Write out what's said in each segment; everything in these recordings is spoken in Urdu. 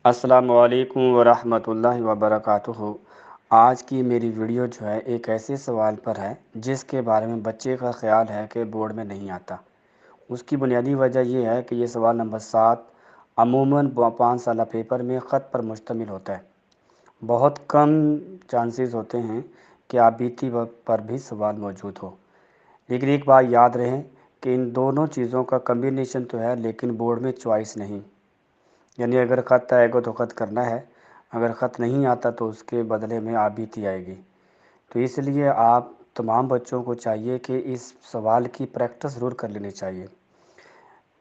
السلام علیکم ورحمۃ اللہ وبرکاتہ۔ آج کی میری ویڈیو جو ہے ایک ایسے سوال پر ہے جس کے بارے میں بچے کا خیال ہے کہ بورڈ میں نہیں آتا۔ اس کی بنیادی وجہ یہ ہے کہ یہ سوال نمبر 7 عموماً 5 سالہ پیپر میں خط پر مشتمل ہوتا ہے۔ بہت کم چانسز ہوتے ہیں کہ آبیتی پر بھی سوال موجود ہو، لیکن ایک بات یاد رہے کہ ان دونوں چیزوں کا کمبینیشن تو ہے لیکن بورڈ میں چوائس نہیں۔ یعنی اگر خط آئے گا تو خط کرنا ہے، اگر خط نہیں آتا تو اس کے بدلے میں آبیتی آئے گی۔ تو اس لیے آپ تمام بچوں کو چاہیے کہ اس سوال کی پریکٹس ضرور کر لینی چاہیے۔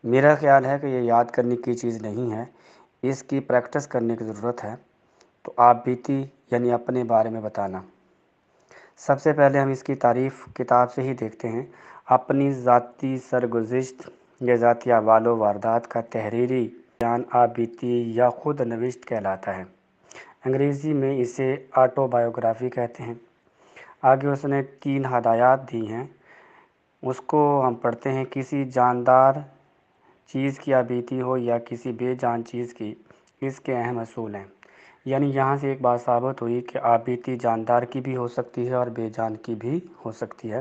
میرا خیال ہے کہ یہ یاد کرنے کی چیز نہیں ہے، اس کی پریکٹس کرنے کی ضرورت ہے۔ تو آبیتی یعنی اپنے بارے میں بتانا۔ سب سے پہلے ہم اس کی تعریف کتاب سے ہی دیکھتے ہیں۔ اپنی ذاتی سرگزشت یا ذاتی احوال و واردات کا تحریری بیان آبیتی یا خود نوشت کہلاتا ہے۔ انگریزی میں اسے آٹو بایوگرافی کہتے ہیں۔ آگے اس نے 3 ہدایات دی ہیں، اس کو ہم پڑھتے ہیں۔ کسی جاندار چیز کی آبیتی ہو یا کسی بے جان چیز کی، اس کے اہم اصول ہیں۔ یعنی یہاں سے ایک بات ثابت ہوئی کہ آبیتی جاندار کی بھی ہو سکتی ہے اور بے جان کی بھی ہو سکتی ہے۔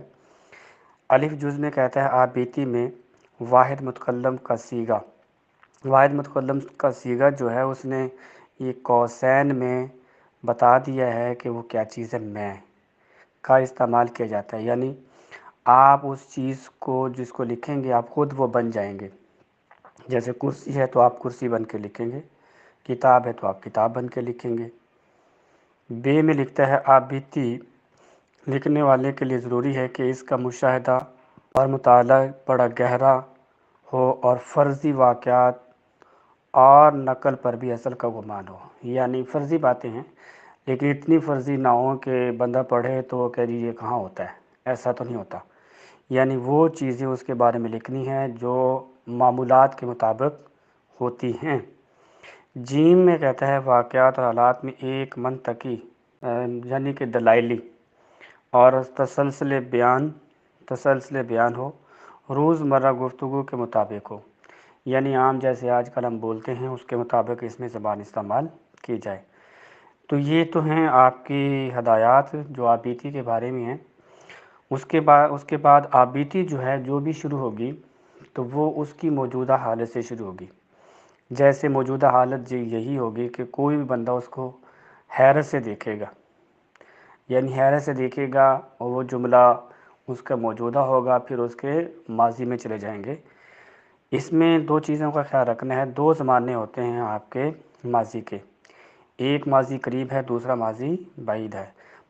الف جز میں کہتا ہے آبیتی میں واحد متکلم کا صیغہ۔ واحد متکلم کا صیغہ جو ہے اس نے یہ قوسین میں بتا دیا ہے کہ وہ کیا چیز ہے۔ میں کا استعمال کیا جاتا ہے، یعنی آپ اس چیز کو جس کو لکھیں گے آپ خود وہ بن جائیں گے۔ جیسے کرسی ہے تو آپ کرسی بن کے لکھیں گے، کتاب ہے تو آپ کتاب بن کے لکھیں گے۔ بے میں لکھتا ہے آبیتی لکھنے والے کے لیے ضروری ہے کہ اس کا مشاہدہ اور مطالعہ بڑا گہرا ہو اور فرضی واقعات اور نقل پر بھی اصل کا گمان ہو۔ یعنی فرضی باتیں ہیں لیکن اتنی فرضی نہ ہوں کہ بندہ پڑھے تو وہ کہہ یہ کہاں ہوتا ہے، ایسا تو نہیں ہوتا۔ یعنی وہ چیزیں اس کے بارے میں لکھنی ہیں جو معمولات کے مطابق ہوتی ہیں۔ جیم میں کہتا ہے واقعات اور حالات میں ایک منطقی یعنی کہ دلائلی اور تسلسل بیان ہو، روزمرہ گفتگو کے مطابق ہو۔ یعنی عام جیسے آج کل ہم بولتے ہیں اس کے مطابق اس میں زبان استعمال کی جائے۔ تو یہ تو ہیں آپ کی ہدایات جو آبیتی کے بارے میں ہیں۔ اس کے بعد آبیتی جو ہے جو بھی شروع ہوگی تو وہ اس کی موجودہ حالت سے شروع ہوگی۔ جیسے موجودہ حالت یہی ہوگی کہ کوئی بھی بندہ اس کو حیرت سے دیکھے گا، یعنی حیرت سے دیکھے گا اور وہ جملہ اس کا موجودہ ہوگا، پھر اس کے ماضی میں چلے جائیں گے۔ اس میں 2 چیزوں کا خیال رکھنا ہے۔ 2 زمانے ہوتے ہیں آپ کے ماضی کے، ایک ماضی قریب ہے، دوسرا ماضی بعید ہے۔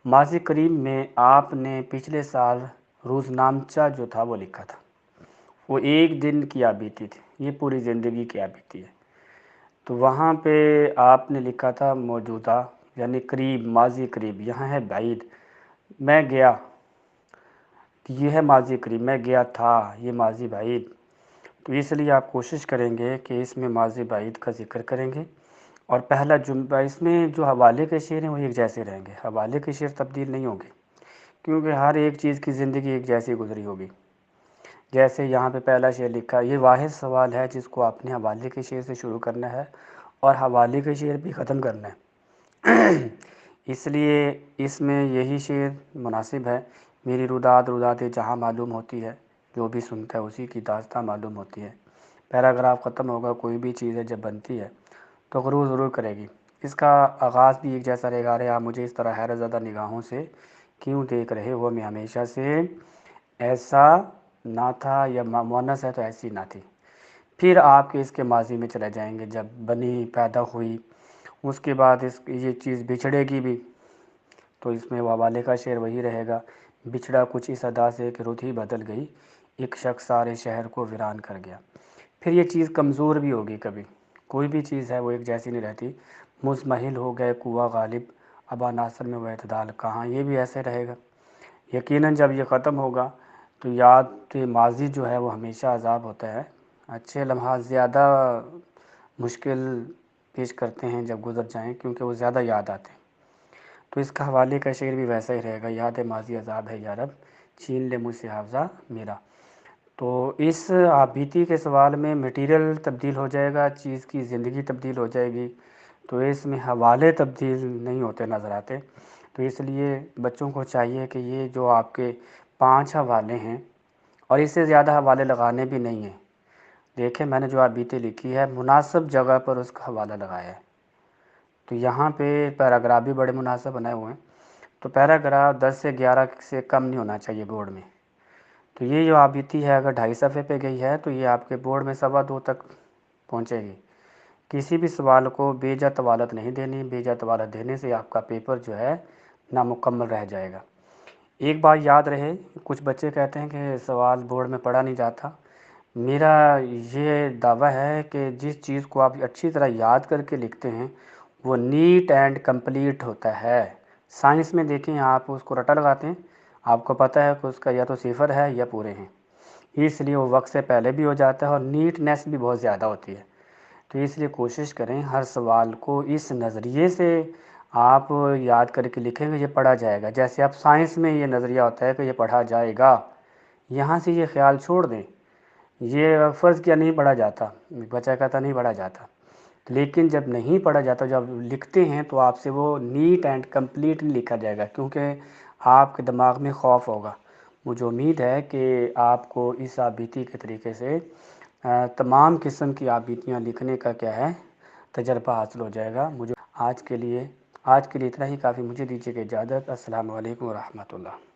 ماضی قریب میں آپ نے پچھلے سال روزنامچہ جو تھا وہ لکھا تھا، وہ ایک دن کی آبیتی تھی، یہ پوری زندگی کی آبیتی ہے۔ تو وہاں پہ آپ نے لکھا تھا موجودہ یعنی قریب، ماضی قریب۔ یہاں ہے بعید، میں گیا، یہ ہے ماضی قریب، میں گیا تھا، یہ ماضی بعید۔ تو اس لیے آپ کوشش کریں گے کہ اس میں ماضی بعید کا ذکر کریں گے، اور پہلا جملہ اس میں جو حوالے کے شعر ہیں وہ ایک جیسے رہیں گے، حوالے کے شعر تبدیل نہیں ہوں گے کیونکہ ہر ایک چیز کی زندگی ایک جیسی گزری ہوگی۔ جیسے یہاں پہ پہلا شعر لکھا، یہ واحد سوال ہے جس کو آپ نے حوالے کے شعر سے شروع کرنا ہے اور حوالے کے شعر بھی ختم کرنا ہے۔ اس لیے اس میں یہی شعر مناسب ہے۔ میری روداد روداد جہاں معلوم ہوتی ہے، جو بھی سنتا ہے اسی کی داستاں معلوم ہوتی ہے۔ پیراگراف ختم ہوگا، کوئی بھی چیز ہے جب بنتی ہے تو غرور ضرور کرے گی۔ اس کا آغاز بھی ایک جیسا رہے گا، ارے آپ مجھے اس طرح حیرت زدہ نگاہوں سے کیوں دیکھ رہے ہو، میں ہمیشہ سے ایسا نہ تھا، یا مونس ہے تو ایسی نہ تھی۔ پھر آپ کے اس کے ماضی میں چلے جائیں گے، جب بنی، پیدا ہوئی، اس کے بعد یہ چیز بچھڑے گی بھی، تو اس میں حوالے کا شعر وہی رہے گا، بچھڑا کچھ اس ادا سے کہ رت ہی بدل گئی، ایک شخص سارے شہر کو ویران کر گیا۔ پھر یہ چیز کمزور بھی ہوگی، کبھی کوئی بھی چیز ہے وہ ایک جیسی نہیں رہتی۔ مزمحل ہو گئے قوہ غالب، ابا ناصر میں وہ اعتدال کہاں، یہ بھی ایسے رہے گا۔ یقیناً جب یہ ختم ہوگا تو یاد ماضی جو ہے وہ ہمیشہ عذاب ہوتا ہے۔ اچھے لمحات زیادہ مشکل پیش کرتے ہیں جب گزر جائیں، کیونکہ وہ زیادہ یاد آتے ہیں۔ تو اس کا حوالے کا شعر بھی ویسا ہی رہے گا، یاد ماضی عذاب ہے یا رب، چھین لے مجھ سے حافظہ میرا۔ تو اس آبیتی کے سوال میں میٹیریل تبدیل ہو جائے گا، چیز کی زندگی تبدیل ہو جائے گی، تو اس میں حوالے تبدیل نہیں ہوتے نظر آتے۔ تو اس لیے بچوں کو چاہیے کہ یہ جو آپ کے 5 حوالے ہیں، اور اس سے زیادہ حوالے لگانے بھی نہیں ہیں۔ دیکھیں میں نے جو بیتی لکھی ہے مناسب جگہ پر اس کا حوالہ لگایا ہے۔ تو یہاں پہ پیراگراف بھی بڑے مناسب بنائے ہوئے ہیں۔ تو پیراگراف 10 سے 11 سے کم نہیں ہونا چاہیے بورڈ میں۔ تو یہ جو بیتی ہے اگر 2.5 صفحے پہ گئی ہے تو یہ آپ کے بورڈ میں 2.25 تک پہنچے گی۔ کسی بھی سوال کو بے جا طوالت نہیں دینی، بے جا طوالت دینے سے آپ کا پیپر جو ہے نامکمل رہ جائے گا۔ ایک بات یاد رہے، کچھ بچے کہتے ہیں کہ سوال بورڈ میں پڑھا نہیں جاتا۔ میرا یہ دعویٰ ہے کہ جس چیز کو آپ اچھی طرح یاد کر کے لکھتے ہیں وہ نیٹ اینڈ کمپلیٹ ہوتا ہے۔ سائنس میں دیکھیں آپ اس کو رٹا لگاتے ہیں، آپ کو پتہ ہے کہ اس کا یا تو صفر ہے یا پورے ہیں، اس لیے وہ وقت سے پہلے بھی ہو جاتا ہے اور نیٹنیس بھی بہت زیادہ ہوتی ہے۔ تو اس لیے کوشش کریں ہر سوال کو اس نظریے سے آپ یاد کر کے لکھیں گے یہ پڑھا جائے گا۔ جیسے آپ سائنس میں یہ نظریہ ہوتا ہے کہ یہ پڑھا جائے گا، یہاں سے یہ خیال چھوڑ دیں۔ یہ فرض کیا نہیں پڑھا جاتا، بچہ کہتا نہیں پڑھا جاتا، لیکن جب نہیں پڑھا جاتا، جب لکھتے ہیں تو آپ سے وہ نیٹ اینڈ کمپلیٹ نہیں لکھا جائے گا، کیونکہ آپ کے دماغ میں خوف ہوگا۔ مجھے امید ہے کہ آپ کو اس بیتی کے طریقے سے تمام قسم کی بیتیاں لکھنے کا کیا ہے تجربہ حاصل ہو جائے گا۔ آج کے لیے اتنا ہی کافی۔ مجھے دیجیے کہ اجازت۔ السلام علیکم ورحمۃ اللہ۔